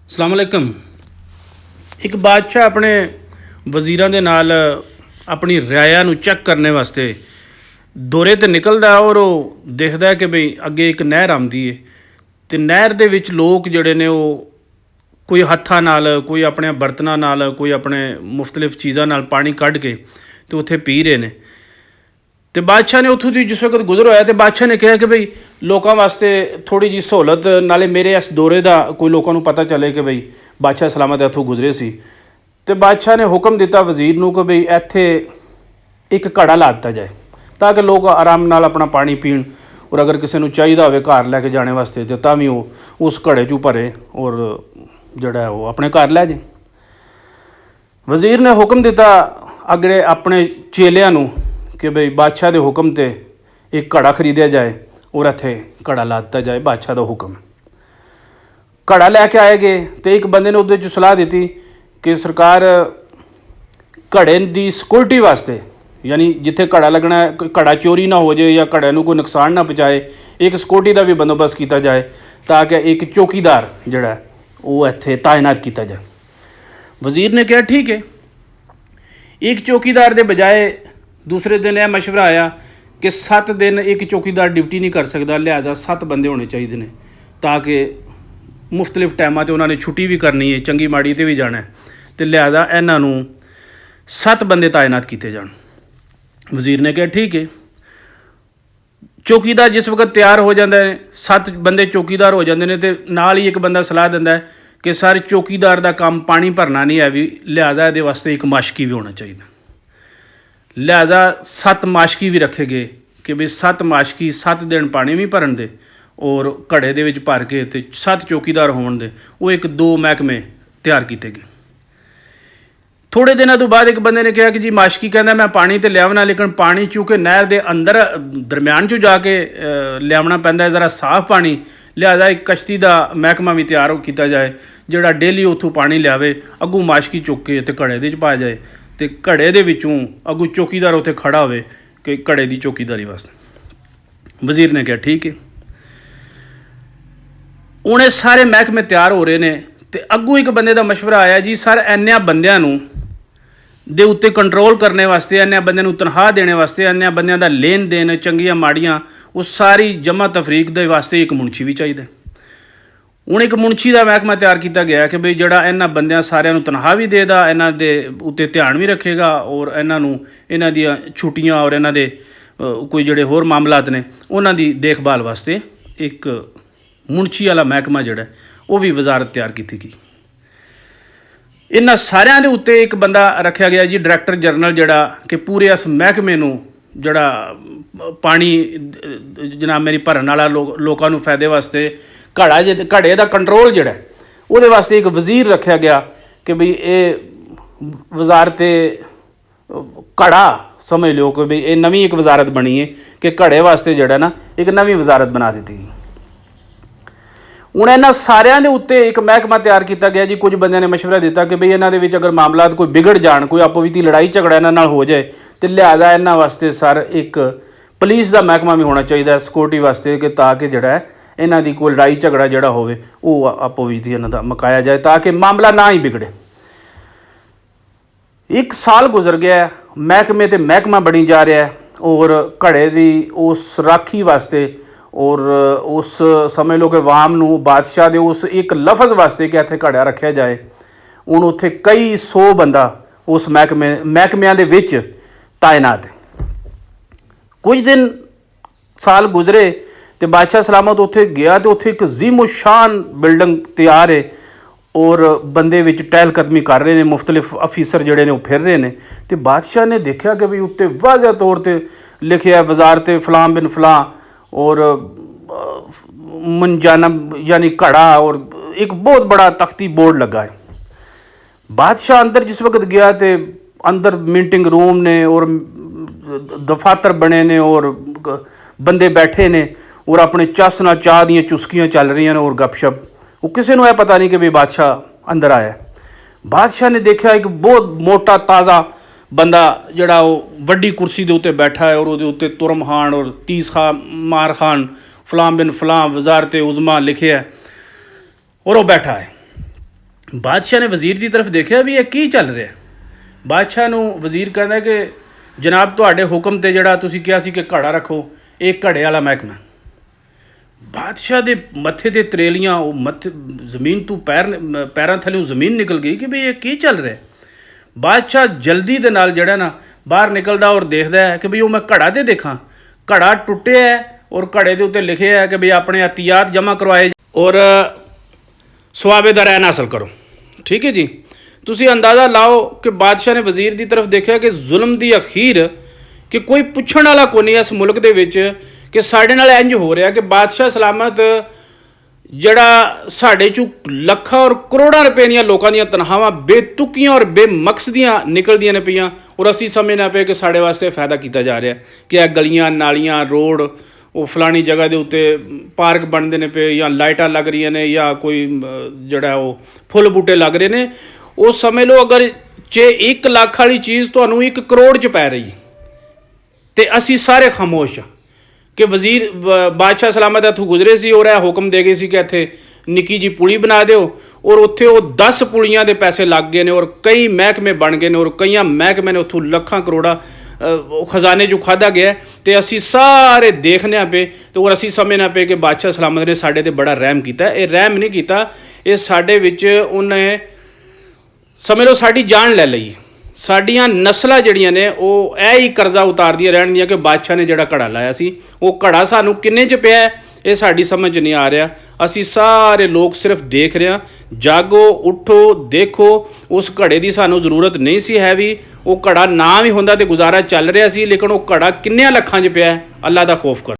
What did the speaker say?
अस्सलाम वालेकुम। एक बादशाह अपने वज़ीरां दे नाल अपनी रियाया नूं चैक करने वास्ते दौरे ते निकलदा और वो देखदा कि बई अगे एक नहर आंदी है ते नहर दे विच लोग जिहड़े ने वो कोई हत्थां नाल कोई अपने बर्तनां नाल कोई अपने मुख्तलिफ चीज़ां नाल पानी कढ के ते उत्थे पी रहे ने। तो बादशाह ने उत्थों दी जिस वक्त गुजर होया तो बादशाह ने कहा कि बई लोगों वास्ते थोड़ी जी सहूलत नाले मेरे इस दौरे का कोई लोगों को पता चले कि बई बादशाह सलामत इत्थों गुजरे सी। तो बादशाह ने हुक्म दिता वज़ीर नूं कि बई इत्थे एक घड़ा ला दिता जाए ताकि लोग आराम नाल अपना पानी पीण और अगर किसी को चाहिए होवे घर लैके जाने वास्ते तो तां भी वो उस घड़े चों भरे और जिहड़ा है वो अपने घर लै जाए। वज़ीर ने हुक्म दिता अगले अपने चेलियां नूं कि बई बादशाह के हुक्म ते एक घड़ा खरीदया जाए और इत्थे घड़ा ला दिता जाए। बादशाह का हुक्म घड़ा लैके आए गए तो एक बंदे ने उहदे सलाह दी कि सरकार घड़े की सिक्योरिटी वास्ते यानी जिथे घड़ा लगना है घड़ा चोरी ना हो जाए या घड़े को कोई नुकसान ना पहुँचाए एक सिक्योरिटी का भी बंदोबस्त किया जाए ताकि एक चौकीदार जिहड़ा वो इत्थे तैनात किया जाए। वज़ीर ने कहा ठीक है। एक चौकीदार के बजाय दूसरे दिन यह मशवरा आया कि 7 दिन एक चौकीदार ड्यूटी नहीं कर सकता, लिहाजा 7 बंदे होने चाहिए ने ताकि मुख्तलिफ टाइमां ते उन्होंने छुट्टी भी करनी है चंगी माड़ी ते भी जाना है तो लिहाजा इन्हों 7 बंदे तैनात किए जान। वज़ीर ने कहा ठीक है। चौकीदार जिस वक्त तैयार हो जाता है 7 बंदे चौकीदार हो जाते हैं तो नाल ही एक बंदा सलाह दिंदा है कि सर चौकीदार का काम पानी भरना नहीं है भी लिहाजा ये वास्ते एक माशकी भी होना चाहिए। लिहाजा 7 माशकी भी रखे गए कि भी 7 माशकी 7 दिन पानी भी भरन दे और घड़े दे विच भर के ते 7 चौकीदार होने दे वो एक 2 महकमे तैयार किए गए। थोड़े दिनों तो बाद एक बंदे ने कहा कि जी माशकी कहना मैं पानी तो लियावना लेकिन पानी चूँकि नहर के अंदर दरम्यान चो जाके लियावना पैंदा है ज़रा साफ पानी, लिहाजा एक कश्ती का महकमा भी तैयार किया जाए जोड़ा डेली उतों पानी लियावे अगू माशकी चुक के तो घड़े दे पाया जाए तो घड़े दे विचों अगू चौकीदार उत्थे खड़ा होवे कि घड़े की चौकीदारी वास्ते। वज़ीर ने कहा ठीक है। उन्हें सारे महकमे तैयार हो रहे हैं तो अगू एक बंदे का मशवरा आया जी सर इन्नियां बंदियां नूं दे उत्ते कंट्रोल करने वास्ते इन्नियां बंदियां नूं तनख्वाह देने वास्ते इन्नियां बंदियां दा लेन देन चंगियां माड़ियां वो सारी जमा तफरीक दे वास्ते एक मुंशी भी चाहिए। हूँ एक मुंशी का महकमा तैयार किया गया कि बई जड़ा इन्हां बंदियां सारियां तनख्वाह भी देगा इन्हां दे उत्ते ध्यान भी रखेगा और इन्हां दियां छुट्टियां और इन्हां दे कोई जिहड़े होर मामलात ने उन्हां दी देखभाल वास्ते एक मुंशी वाला महकमा जिहड़ा वो भी वजारत तैयार की गई। इन्हां सारियां दे उत्ते एक बंदा रखा गया जी डायरैक्टर जनरल जिहड़ा कि पूरे इस महकमे नूं जिहड़ा पानी जनाब मेरी भरन वाला लोगों नूं फायदे वास्ते घड़े का कंट्रोल जिहड़ा उहदे वास्ते एक वज़ीर रखा गया कि बई ये वजारत घड़ा समझ लो कि बई ये नवीं एक वजारत बनी है कि घड़े वास्ते जिहड़ा ना एक नवीं वजारत बना दी गई। हूँ इन्होंने सारिया के उत्ते एक महकमा तैयार किया गया जी। कुछ बंदे ने मशवरा दिता कि बई इन्हों के अगर मामलात कोई बिगड़ जान कोई आपो बीती लड़ाई झगड़ा इन्हों हो जाए तो लिहाजा इन्हों वास्ते सर एक पुलिस का महकमा भी होना चाहिए सिक्योरिटी वास्ते कि ताकि जिहड़ा है इन्हों की कोई लड़ाई झगड़ा जिहड़ा होवे वो आपो बीती इन्हों का मुकाया जाए ताकि मामला ना ही बिगड़े। 1 साल गुजर गया महकमे तो महकमा बनी जा रहा है और घड़े की उस राखी वास्ते और उस समझ लो कि वाम नूं बादशाह दे उस एक लफज वास्ते कि इत्थे घड़ा रखा जाए हूँ उत्थे कई 100 बंदा उस महकमिਆਂ ਦੇ ਵਿੱਚ तैनात है। कुछ दिन साल गुजरे तो बादशाह सलामत उत्थे गया तो उत्थे एक अजीम शान बिल्डिंग तैयार है और बंदे विच टहलकदमी कर रहे हैं मुख्तलिफ अफीसर जिहड़े ने फिर रहे हैं तो बादशाह ने देखा कि भी उत्ते वाज़ह तौर पर लिखिया वजारत फलां बिन फलां और मंजाना यानी घड़ा और एक बहुत बड़ा तख्ती बोर्ड लगा है। बादशाह अंदर जिस वक्त गया तो अंदर मीटिंग रूम ने और दफातर बने ने और बंदे बैठे ने और अपने चस नाल चाह दी चुस्कियाँ चल रही हैं और गपशप वो किसी को यह पता नहीं कि भी बादशाह अंदर आया। बादशाह ने देखा एक बहुत मोटा ताज़ा बंदा जड़ा वो वड्डी कुर्सी के उत्ते बैठा है और वो उत्ते तुरम खान और तीस मार खान फलां बिन फलां वजारत उज़मा लिखे है और वो बैठा है। ਬਾਦਸ਼ਾਹ ਨੇ ਵਜ਼ੀਰ ਦੀ ਤਰਫ ਦੇਖਿਆ ਵੀ ਇਹ ਕੀ ਚੱਲ ਰਿਹਾ। ਬਾਦਸ਼ਾਹ ਨੂੰ ਵਜ਼ੀਰ ਕਹਿੰਦਾ ਕਿ ਜਨਾਬ ਤੁਹਾਡੇ ਹੁਕਮ ਤੇ ਜਿਹੜਾ ਤੁਸੀਂ ਕਿਹਾ ਸੀ ਕਿ ਘੜਾ ਰੱਖੋ, ਇਹ ਘੜੇ ਵਾਲਾ ਮਹਿਕਮਾ। ਬਾਦਸ਼ਾਹ ਦੇ ਮੱਥੇ ਤੇ ਤਰੇਲੀਆਂ, ਉਹ ਮੱਥੇ ਜ਼ਮੀਨ ਤੋਂ ਪੈਰਾਂ ਥੱਲੇ ਜ਼ਮੀਨ ਨਿਕਲ ਗਈ ਕਿ ਵੀ ਇਹ ਕੀ ਚੱਲ ਰਿਹਾ। ਬਾਦਸ਼ਾਹ ਜਲਦੀ ਦੇ ਨਾਲ ਜਿਹੜਾ ਨਾ ਬਾਹਰ ਨਿਕਲਦਾ ਔਰ ਦੇਖਦਾ ਹੈ ਕਿ ਵੀ ਉਹ ਮੈਂ ਘੜਾ ਤੇ ਦੇਖਾਂ। ਘੜਾ ਟੁੱਟਿਆ ਹੈ ਔਰ ਘੜੇ ਦੇ ਉੱਤੇ ਲਿਖਿਆ ਹੈ ਕਿ ਵੀ ਆਪਣੇ ਅਤਿਆਤ ਜਮ੍ਹਾਂ ਕਰਵਾਏ ਔਰ ਸਵਾਬੇ ਦਾ ਰਹਿਣ ਹਾਸਲ ਕਰੋ। ਠੀਕ ਹੈ ਜੀ, ਤੁਸੀਂ ਅੰਦਾਜ਼ਾ ਲਾਓ ਕਿ ਬਾਦਸ਼ਾਹ ਨੇ ਵਜ਼ੀਰ ਦੀ ਤਰਫ ਦੇਖਿਆ ਕਿ ਜ਼ੁਲਮ ਦੀ ਅਖੀਰ ਕਿ ਕੋਈ ਪੁੱਛਣ ਵਾਲਾ ਕੋਈ ਨਹੀਂ ਇਸ ਮੁਲਕ ਦੇ ਵਿੱਚ ਕਿ ਸਾਡੇ ਨਾਲ ਇੰਜ ਹੋ ਰਿਹਾ ਕਿ ਬਾਦਸ਼ਾਹ ਸਲਾਮਤ ਜਿਹੜਾ ਸਾਡੇ 'ਚੋਂ ਲੱਖਾਂ ਔਰ ਕਰੋੜਾਂ ਰੁਪਏ ਦੀਆਂ ਲੋਕਾਂ ਦੀਆਂ ਤਨਖਾਹਾਂ ਬੇਤੁਕੀਆਂ ਔਰ ਬੇਮਕਸਦੀਆਂ ਨਿਕਲਦੀਆਂ ਨੇ ਪਈਆਂ ਔਰ ਅਸੀਂ ਸਮਝਣਾ ਪਏ ਕਿ ਸਾਡੇ ਵਾਸਤੇ ਫਾਇਦਾ ਕੀਤਾ ਜਾ ਰਿਹਾ ਕਿ ਇਹ ਗਲੀਆਂ ਨਾਲੀਆਂ ਰੋਡ ਉਹ ਫਲਾਣੀ ਜਗ੍ਹਾ ਦੇ ਉੱਤੇ ਪਾਰਕ ਬਣਦੇ ਨੇ ਪਏ ਜਾਂ ਲਾਈਟਾਂ ਲੱਗ ਰਹੀਆਂ ਨੇ ਜਾਂ ਕੋਈ ਜਿਹੜਾ ਉਹ ਫੁੱਲ ਬੂਟੇ ਲੱਗ ਰਹੇ ਨੇ। ਉਹ ਸਮਝ ਲਓ ਅਗਰ ਜੇ 1 ਲੱਖ ਵਾਲੀ ਚੀਜ਼ ਤੁਹਾਨੂੰ 1 ਕਰੋੜ 'ਚ ਪੈ ਰਹੀ ਤੇ ਅਸੀਂ ਸਾਰੇ ਖਾਮੋਸ਼ ਕਿ ਵਜ਼ੀਰ ਬਾਦਸ਼ਾਹ ਸਲਾਮਤ ਇੱਥੋਂ ਗੁਜ਼ਰੇ ਸੀ ਔਰ ਇਹ ਹੁਕਮ ਦੇ ਗਏ ਸੀ ਕਿ ਇੱਥੇ ਨਿੱਕੀ ਜੀ ਪੁਲੀ ਬਣਾ ਦਿਓ ਔਰ ਉੱਥੇ ਉਹ 10 ਪੁਲੀਆਂ ਦੇ ਪੈਸੇ ਲੱਗ ਗਏ ਨੇ ਔਰ ਕਈ ਮਹਿਕਮੇ ਬਣ ਗਏ ਨੇ ਔਰ ਕਈਆਂ ਮਹਿਕਮੇ ਨੇ ਉੱਥੋਂ ਲੱਖਾਂ ਕਰੋੜਾਂ ਖਜ਼ਾਨੇ 'ਚੋਂ ਖਾਧਾ ਗਿਆ ਤੇ ਅਸੀਂ ਸਾਰੇ ਦੇਖਣੇ ਪਏ ਤੇ ਔਰ ਅਸੀਂ ਸਮਝਣਾ ਪਏ ਕਿ ਬਾਦਸ਼ਾਹ ਸਲਾਮਤ ਨੇ ਸਾਡੇ 'ਤੇ ਬੜਾ ਰਹਿਮ ਕੀਤਾ। ਇਹ ਰਹਿਮ ਨਹੀਂ ਕੀਤਾ, ਇਹ ਸਾਡੇ ਵਿੱਚ ਉਹਨੇ ਸਮਝ ਲਓ ਸਾਡੀ ਜਾਨ ਲੈ ਲਈ। ਸਾਡੀਆਂ ਨਸਲਾਂ ਜਿਹੜੀਆਂ ਨੇ ਉਹ ਇਹ ਹੀ ਕਰਜ਼ਾ ਉਤਾਰਦੀਆਂ ਰਹਿਣਗੀਆਂ ਕਿ ਬਾਦਸ਼ਾਹ ਨੇ ਜਿਹੜਾ ਘੜਾ ਲਾਇਆ ਸੀ ਉਹ ਘੜਾ ਸਾਨੂੰ ਕਿੰਨੇ 'ਚ ਪਿਆ ਇਹ ਸਾਡੀ ਸਮਝ ਨਹੀਂ ਆ ਰਿਹਾ। ਅਸੀਂ ਸਾਰੇ ਲੋਕ ਸਿਰਫ ਦੇਖ ਰਹੇ ਹਾਂ। ਜਾਗੋ, ਉੱਠੋ, ਦੇਖੋ। ਉਸ ਘੜੇ ਦੀ ਸਾਨੂੰ ਜ਼ਰੂਰਤ ਨਹੀਂ ਸੀ ਹੈ ਵੀ ਉਹ ਘੜਾ ਨਾ ਵੀ ਹੁੰਦਾ ਤੇ ਗੁਜ਼ਾਰਾ ਚੱਲ ਰਿਹਾ ਸੀ, ਲੇਕਿਨ ਉਹ ਘੜਾ ਕਿੰਨਿਆਂ ਲੱਖਾਂ 'ਚ ਪਿਆ। ਅੱਲਾ ਦਾ ਖੌਫ ਕਰੋ।